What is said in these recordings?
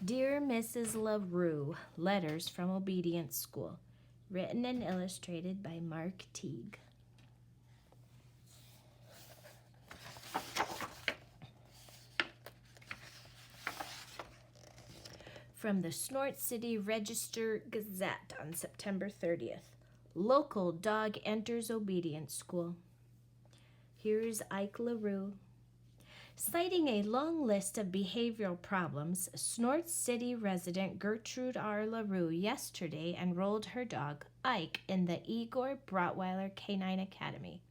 Dear Mrs. LaRue, Letters from Obedience School. Written and illustrated by Mark Teague. From the Snort City Register Gazette on September 30th. Local dog enters obedience school. Here's Ike LaRue. Citing a long list of behavioral problems, Snort City resident Gertrude R. LaRue yesterday enrolled her dog, Ike, in the Igor Brotweiler Canine Academy.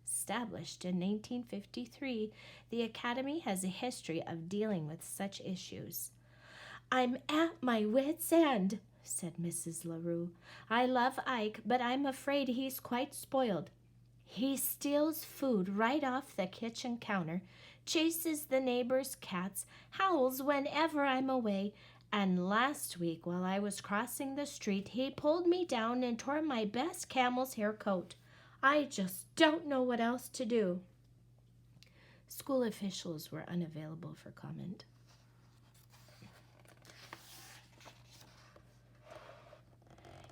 Established in 1953, the academy has a history of dealing with such issues. "I'm at my wit's end," said Mrs. LaRue. "I love Ike, but I'm afraid he's quite spoiled. He steals food right off the kitchen counter, chases the neighbors' cats, howls whenever I'm away, and last week while I was crossing the street, he pulled me down and tore my best camel's hair coat. I just don't know what else to do." School officials were unavailable for comment.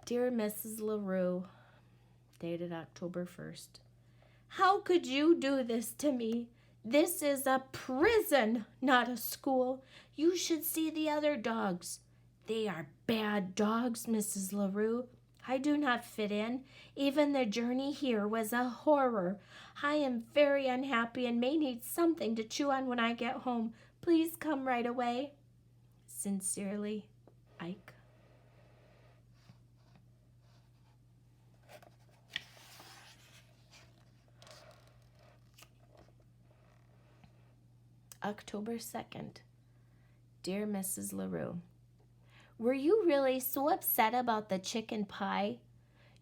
Dear Mrs. LaRue, dated October 1st. How could you do this to me? This is a prison, not a school. You should see the other dogs. They are bad dogs, Mrs. LaRue. I do not fit in. Even the journey here was a horror. I am very unhappy and may need something to chew on when I get home. Please come right away. Sincerely, Ike. October 2nd. Dear Mrs. LaRue, were you really so upset about the chicken pie?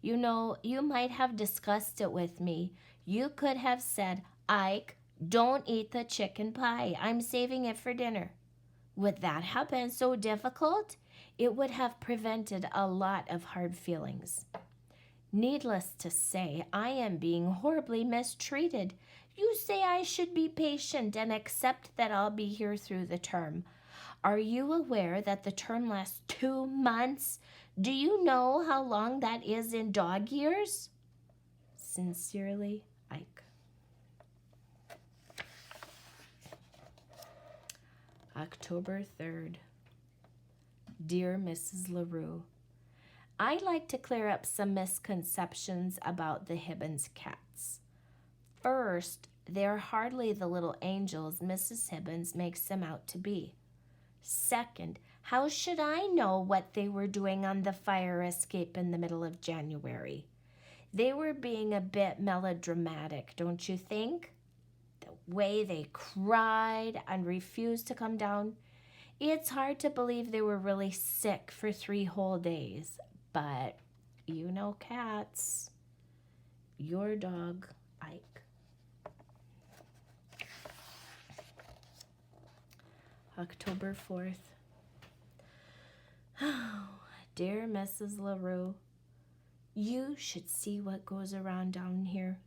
You know, you might have discussed it with me. You could have said, "Ike, don't eat the chicken pie. I'm saving it for dinner." Would that have been so difficult? It would have prevented a lot of hard feelings. Needless to say, I am being horribly mistreated. You say I should be patient and accept that I'll be here through the term. Are you aware that the term lasts 2 months? Do you know how long that is in dog years? Sincerely, Ike. October 3rd. Dear Mrs. LaRue, I'd like to clear up some misconceptions about the Hibbins cats. First, they're hardly the little angels Mrs. Hibbins makes them out to be. Second, how should I know what they were doing on the fire escape in the middle of January? They were being a bit melodramatic, don't you think? The way they cried and refused to come down. It's hard to believe they were really sick for 3 whole days, but you know cats. Your dog, Ike. October 4th. Oh, dear Mrs. LaRue, you should see what goes around down here.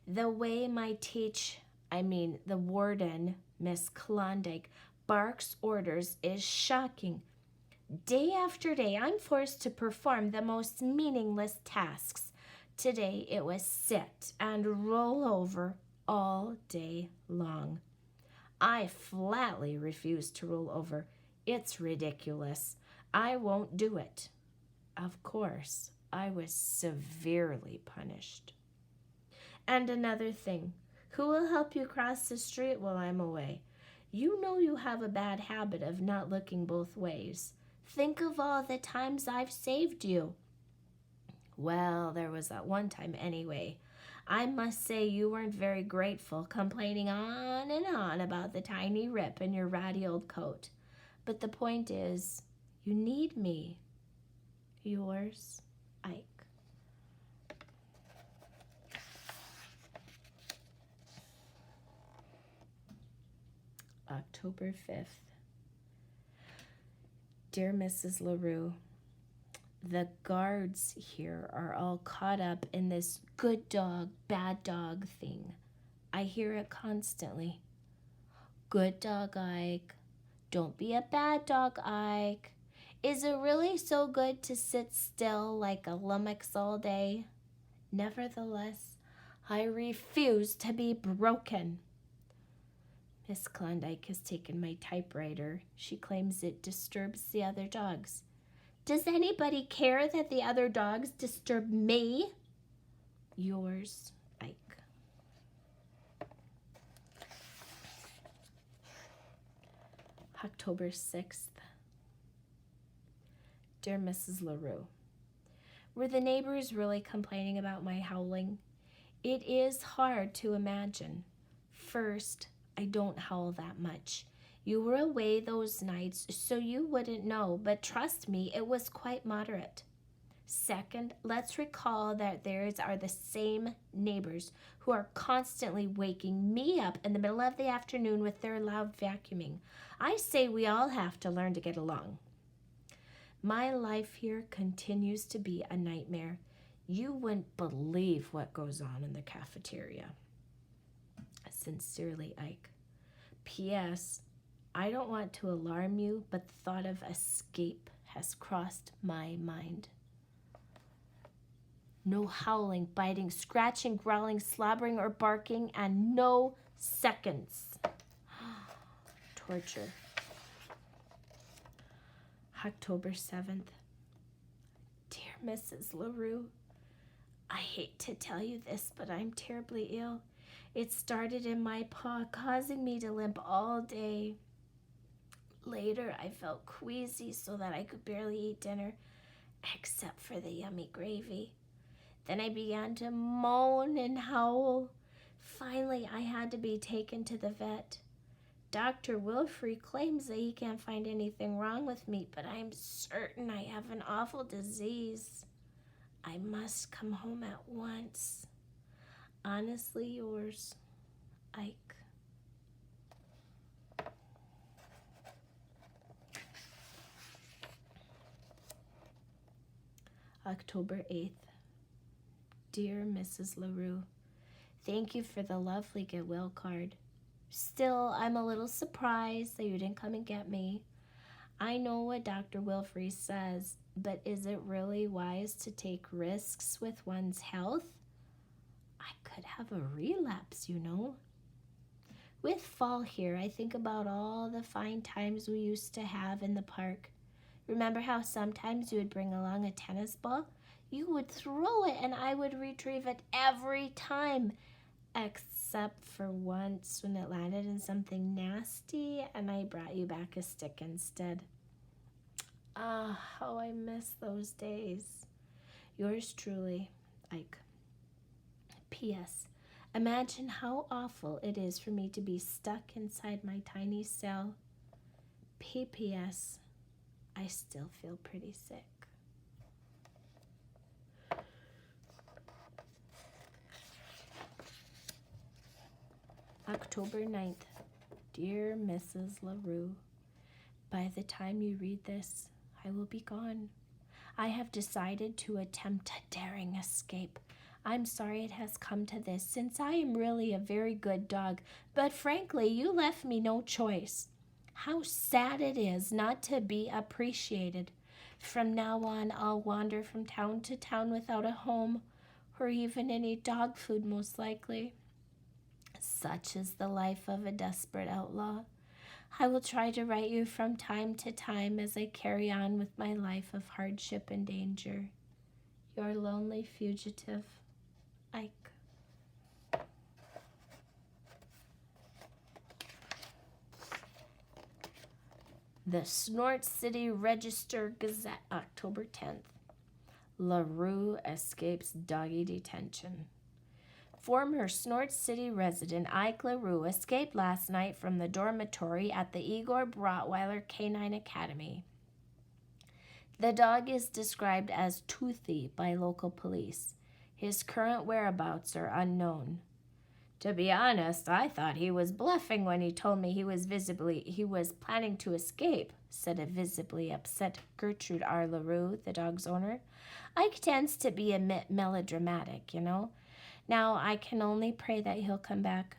The way the warden, Miss Klondike, barks orders is shocking. Day after day, I'm forced to perform the most meaningless tasks. Today it was sit and roll over all day long. I flatly refuse to roll over. It's ridiculous. I won't do it. Of course, I was severely punished. And another thing, who will help you cross the street while I'm away? You know you have a bad habit of not looking both ways. Think of all the times I've saved you. Well, there was that one time anyway. I must say you weren't very grateful, complaining on and on about the tiny rip in your ratty old coat. But the point is, you need me. Yours, Ike. October 5th. Dear Mrs. LaRue, the guards here are all caught up in this good dog, bad dog thing. I hear it constantly. Good dog, Ike. Don't be a bad dog, Ike. Is it really so good to sit still like a lummox all day? Nevertheless, I refuse to be broken. Miss Klondike has taken my typewriter. She claims it disturbs the other dogs. Does anybody care that the other dogs disturb me? Yours, Ike. October 6th. Dear Mrs. LaRue, were the neighbors really complaining about my howling? It is hard to imagine. First, I don't howl that much. You were away those nights, so you wouldn't know, but trust me, it was quite moderate. Second, let's recall that theirs are the same neighbors who are constantly waking me up in the middle of the afternoon with their loud vacuuming. I say we all have to learn to get along. My life here continues to be a nightmare. You wouldn't believe what goes on in the cafeteria. Sincerely, Ike. P.S. I don't want to alarm you, but the thought of escape has crossed my mind. No howling, biting, scratching, growling, slobbering, or barking, and no seconds. Torture. October 7th. Dear Mrs. LaRue, I hate to tell you this, but I'm terribly ill. It started in my paw, causing me to limp all day. Later, I felt queasy so that I could barely eat dinner, except for the yummy gravy. Then I began to moan and howl. Finally, I had to be taken to the vet. Dr. Wilfrey claims that he can't find anything wrong with me, but I'm certain I have an awful disease. I must come home at once. Honestly yours, Ike. October 8th. Dear Mrs. LaRue, thank you for the lovely get well card. Still, I'm a little surprised that you didn't come and get me. I know what Dr. Wilfrey says, but is it really wise to take risks with one's health? I could have a relapse, you know. With fall here, I think about all the fine times we used to have in the park. Remember how sometimes you would bring along a tennis ball? You would throw it and I would retrieve it every time, except for once when it landed in something nasty and I brought you back a stick instead. Ah, how I miss those days. Yours truly, Ike. P.S. Imagine how awful it is for me to be stuck inside my tiny cell. P.P.S. I still feel pretty sick. October 9th. Dear Mrs. LaRue, by the time you read this, I will be gone. I have decided to attempt a daring escape. I'm sorry it has come to this, since I am really a very good dog, but frankly, you left me no choice. How sad it is not to be appreciated. From now on, I'll wander from town to town without a home, or even any dog food, most likely. Such is the life of a desperate outlaw. I will try to write you from time to time as I carry on with my life of hardship and danger. Your lonely fugitive, Ike. The Snort City Register Gazette, October 10th. LaRue escapes doggy detention. Former Snort City resident Ike LaRue escaped last night from the dormitory at the Igor Brotweiler Canine Academy. The dog is described as toothy by local police. His current whereabouts are unknown. To be honest, I thought he was bluffing when he told me he was planning to escape, said a visibly upset Gertrude R. LaRue, the dog's owner. Ike tends to be a bit melodramatic, you know. Now I can only pray that he'll come back.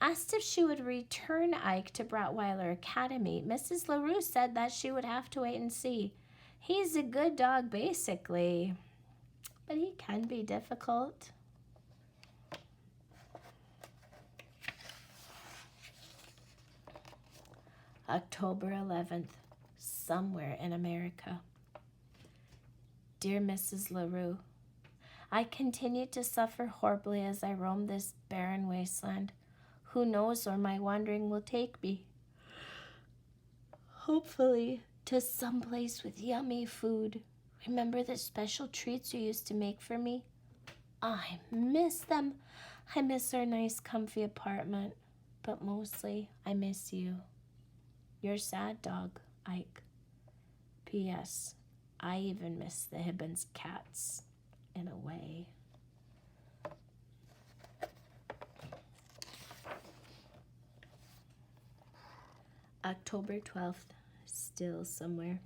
Asked if she would return Ike to Bratweiler Academy, Mrs. LaRue said that she would have to wait and see. He's a good dog, basically, but he can be difficult. October 11th, somewhere in America. Dear Mrs. LaRue, I continue to suffer horribly as I roam this barren wasteland. Who knows where my wandering will take me? Hopefully to some place with yummy food. Remember the special treats you used to make for me? I miss them. I miss our nice comfy apartment. But mostly, I miss you. Your sad dog, Ike. P.S. I even miss the Hibbins cats, in a way. October 12th, still somewhere.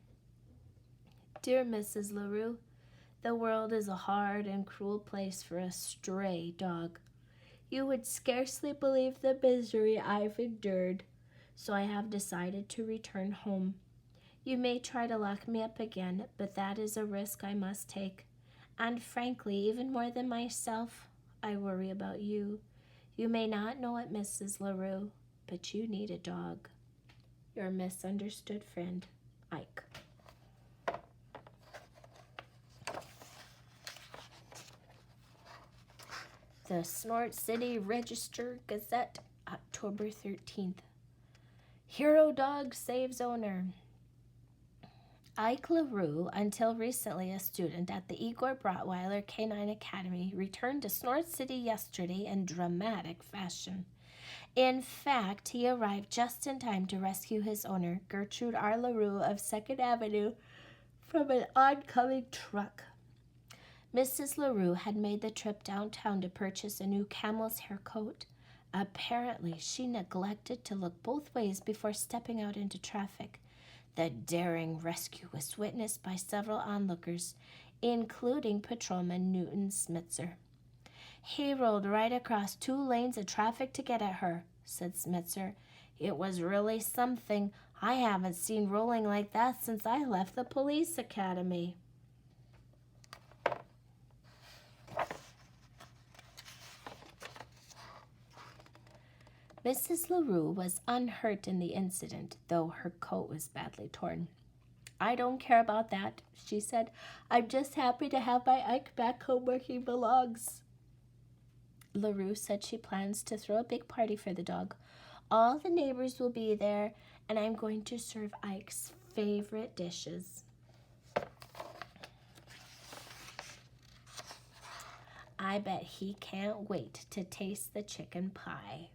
Dear Mrs. LaRue, the world is a hard and cruel place for a stray dog. You would scarcely believe the misery I've endured, so I have decided to return home. You may try to lock me up again, but that is a risk I must take. And frankly, even more than myself, I worry about you. You may not know it, Mrs. LaRue, but you need a dog. Your misunderstood friend, Ike. The Snort City Register Gazette, October 13th. Hero dog saves owner. Ike LaRue, until recently a student at the Igor Bratweiler Canine Academy, returned to Snort City yesterday in dramatic fashion. In fact, he arrived just in time to rescue his owner, Gertrude R. LaRue of 2nd Avenue, from an oncoming truck. Mrs. LaRue had made the trip downtown to purchase a new camel's hair coat. Apparently, she neglected to look both ways before stepping out into traffic. The daring rescue was witnessed by several onlookers, including Patrolman Newton Smitzer. He rolled right across 2 lanes of traffic to get at her, said Smitzer. It was really something. I haven't seen rolling like that since I left the police academy. Mrs. LaRue was unhurt in the incident, though her coat was badly torn. I don't care about that, she said. I'm just happy to have my Ike back home where he belongs. LaRue said she plans to throw a big party for the dog. All the neighbors will be there, and I'm going to serve Ike's favorite dishes. I bet he can't wait to taste the chicken pie.